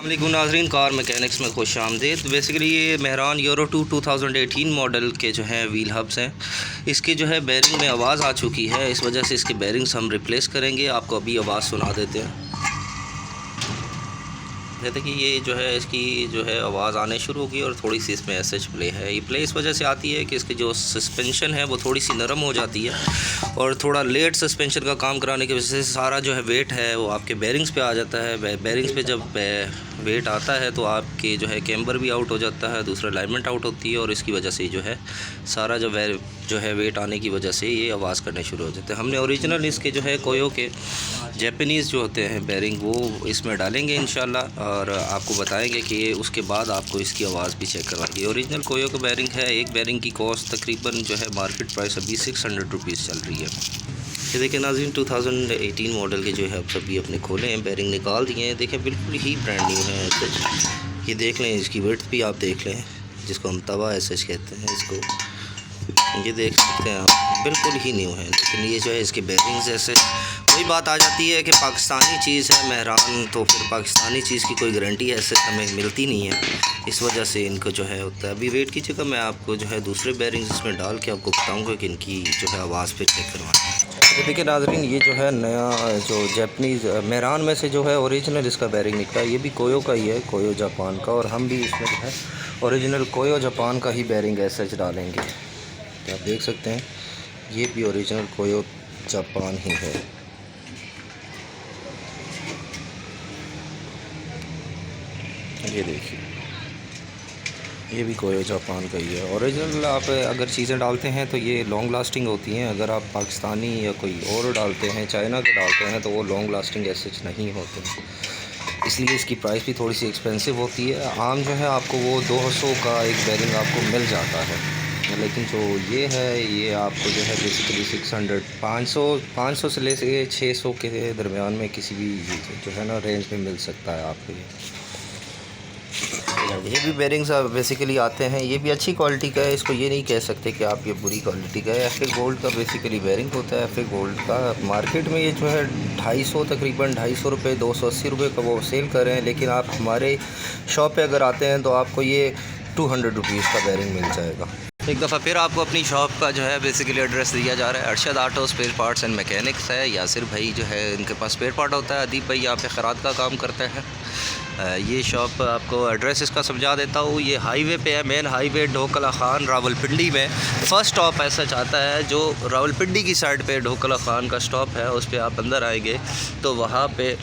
अस्सलामुअलैकुम नाज़रीन, car mechanics में खुश आमदीद। बेसिकली ये मेहरान यूरो 2 2018 मॉडल के जो है व्हील हब्स हैं। इसकी जो है बेरिंग में आवाज़ आ चुकी है, इस वजह से इसके बेरिंग्स हम रिप्लेस करेंगे। आपको अभी आवाज़ सुना देते हैं। देखिए ये जो है इसकी जो है आवाज़ आने शुरू होगी और थोड़ी सी इसमें एसएच प्ले है। ये प्ले इस वजह से आती है कि इसकी जो सस्पेंशन है वो थोड़ी सी नरम हो जाती है और थोड़ा लेट सस्पेंशन का काम कराने की वजह से सारा जो है वेट है वो आपके बेरिंग्स पे आ जाता है। बेरिंग्स पे जब वेट आता है तो आपके जो है कैम्बर भी आउट हो जाता है, दूसरा अलाइनमेंट आउट होती है और इसकी वजह से जो है सारा जो है वेट आने की वजह से ये आवाज़ करने शुरू हो जाते हैं। हमने ओरिजिनल इसके जो है कोयो के जैपनीज़ जो होते हैं बेरिंग वो इसमें डालेंगे इंशाल्लाह और आपको बताएंगे कि उसके बाद आपको इसकी आवाज़ भी चेक करवाएंगे। ओरिजिनल कोयो का बेरिंग है। एक बेरिंग की कॉस्ट तकरीबन जो है मार्केट प्राइस अभी 600 रुपीज़ चल रही है। ये देखें नाज़रीन 2018 मॉडल के जो है अब सभी अपने खोले हैं, बेरिंग निकाल दिए हैं। देखें बिल्कुल ही ब्रांड न्यू है। ये देख लें, इसकी विड्थ भी आप देख लें, जिसको हम तवा ऐसे कहते हैं इसको, ये देख सकते हैं आप, बिल्कुल ही न्यू है। लेकिन ये जो है इसके बेरिंग्स ऐसे, वही बात आ जाती है कि पाकिस्तानी चीज़ है मेहरान, तो फिर पाकिस्तानी चीज़ की कोई गारंटी ऐसे हमें मिलती नहीं है, इस वजह से इनको जो है होता है। अभी वेट कीजिएगा, मैं आपको जो है दूसरे बेरिंग्स इसमें डाल के आपको बताऊँगा कि इनकी जो है आवाज़ फिर चेक करवाएँ। तो देखिए नाज़रीन ये जो है नया जो जैपनीज़ मेहरान में से जो है ओरिजिनल इसका बेरिंग निकला है। ये भी कोयो का ही है, कोयो जापान का, और हम भी इसमें जो है ओरिजिनल कोयो जापान का ही बेरिंग ऐसे डालेंगे। तो आप देख सकते हैं ये भी ओरिजिनल कोयो जापान ही है। ये देखिए ये भी कोयो जापान का ही है ओरिजिनल। आप अगर चीज़ें डालते हैं तो ये लॉन्ग लास्टिंग होती हैं। अगर आप पाकिस्तानी या कोई और डालते हैं, चाइना के डालते हैं, तो वो लॉन्ग लास्टिंग ऐसे नहीं होते हैं, इसलिए इसकी प्राइस भी थोड़ी सी एक्सपेंसिव होती है। आम जो है आपको वो 200 का एक बेरिंग आपको मिल जाता है, लेकिन जो ये है ये आपको जो है बेसिकली 600 500 से ले के 600 के दरमियान में किसी भी जो है ना रेंज में मिल सकता है आपको। ये भी बेरिंग्स बेसिकली आते हैं, ये भी अच्छी क्वालिटी का है। इसको ये नहीं कह सकते कि आप ये बुरी क्वालिटी का है। एफ गोल्ड का बेसिकली बेरिंग होता है। एफ गोल्ड का मार्केट में ये जो है 250 तकरीबन 250 रुपये 280 रुपये का वो सेल कर रहे हैं, लेकिन आप हमारे शॉप पे अगर आते हैं तो आपको ये 200 रुपीज़ का बेरिंग मिल जाएगा। एक दफ़ा फिर आपको अपनी शॉप का जो है बेसिकली एड्रेस दिया जा रहा है। Arshad auto spare parts and mechanics है। यासिर भाई जो है इनके पास स्पेयर पार्ट होता है। अदीब भाई यहाँ पे खराद का काम करते हैं। ये शॉप आपको एड्रेस इसका समझा देता हूँ। ये हाईवे पे है, मेन हाईवे ढोकला खान रावलपिंडी में फर्स्ट स्टॉप ऐसा चाहता है जो रावलपिंडी की साइड पे ढोकला खान का स्टॉप है, उस पर आप अंदर आएंगे तो वहाँ पे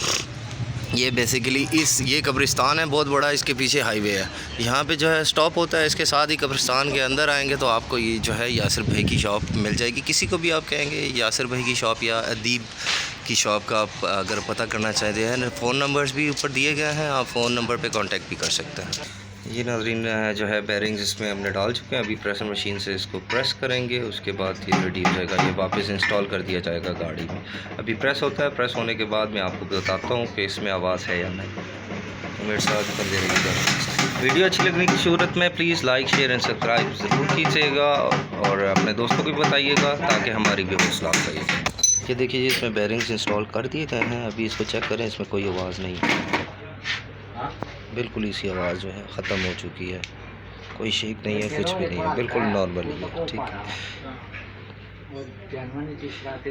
ये बेसिकली ये कब्रिस्तान है बहुत बड़ा, इसके पीछे हाईवे है। यहाँ पे जो है स्टॉप होता है, इसके साथ ही कब्रिस्तान के अंदर आएंगे तो आपको ये जो है यासिर भाई की शॉप मिल जाएगी। किसी को भी आप कहेंगे यासिर भाई की शॉप या अदीब की शॉप का आप अगर पता करना चाहते हैं, फ़ोन नंबर्स भी ऊपर दिए गए हैं, आप फ़ोन नंबर पे कांटेक्ट भी कर सकते हैं। ये नाज़रीन जो है बेरिंग्स इसमें हमने डाल चुके हैं। अभी प्रेशर मशीन से इसको प्रेस करेंगे, उसके बाद ये रेडी हो जाएगा। ये वापस इंस्टॉल कर दिया जाएगा गाड़ी में। अभी प्रेस होता है, प्रेस होने के बाद मैं आपको बताता हूँ कि इसमें आवाज़ है या नहीं। तो मेरे साथ कर दे रहिएगा। वीडियो अच्छी लगने की सूरत में please like share and subscribe ज़रूर कीजिएगा और अपने दोस्तों को भी बताइएगा ताकि हमारी भी हौसला अफजाई हो। ये देखिए इसमें बेरिंग्स इंस्टॉल कर दिए गए हैं। अभी इसको चेक करें, इसमें कोई आवाज़ नहीं है, बिल्कुल इसकी आवाज़ जो है ख़त्म हो चुकी है। कोई शेक नहीं है, कुछ भी नहीं है, बिल्कुल नॉर्मल ही है। ठीक है,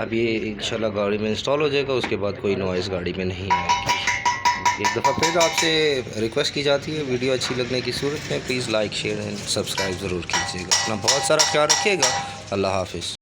अब ये इंशाल्लाह गाड़ी में इंस्टॉल हो जाएगा, उसके बाद कोई नॉइज़ गाड़ी में नहीं आएगी। एक दफ़ा फिर आपसे रिक्वेस्ट की जाती है, वीडियो अच्छी लगने की सूरत में please like share and subscribe ज़रूर कीजिएगा। अपना बहुत सारा ख्याल रखिएगा। अल्लाह हाफिज़।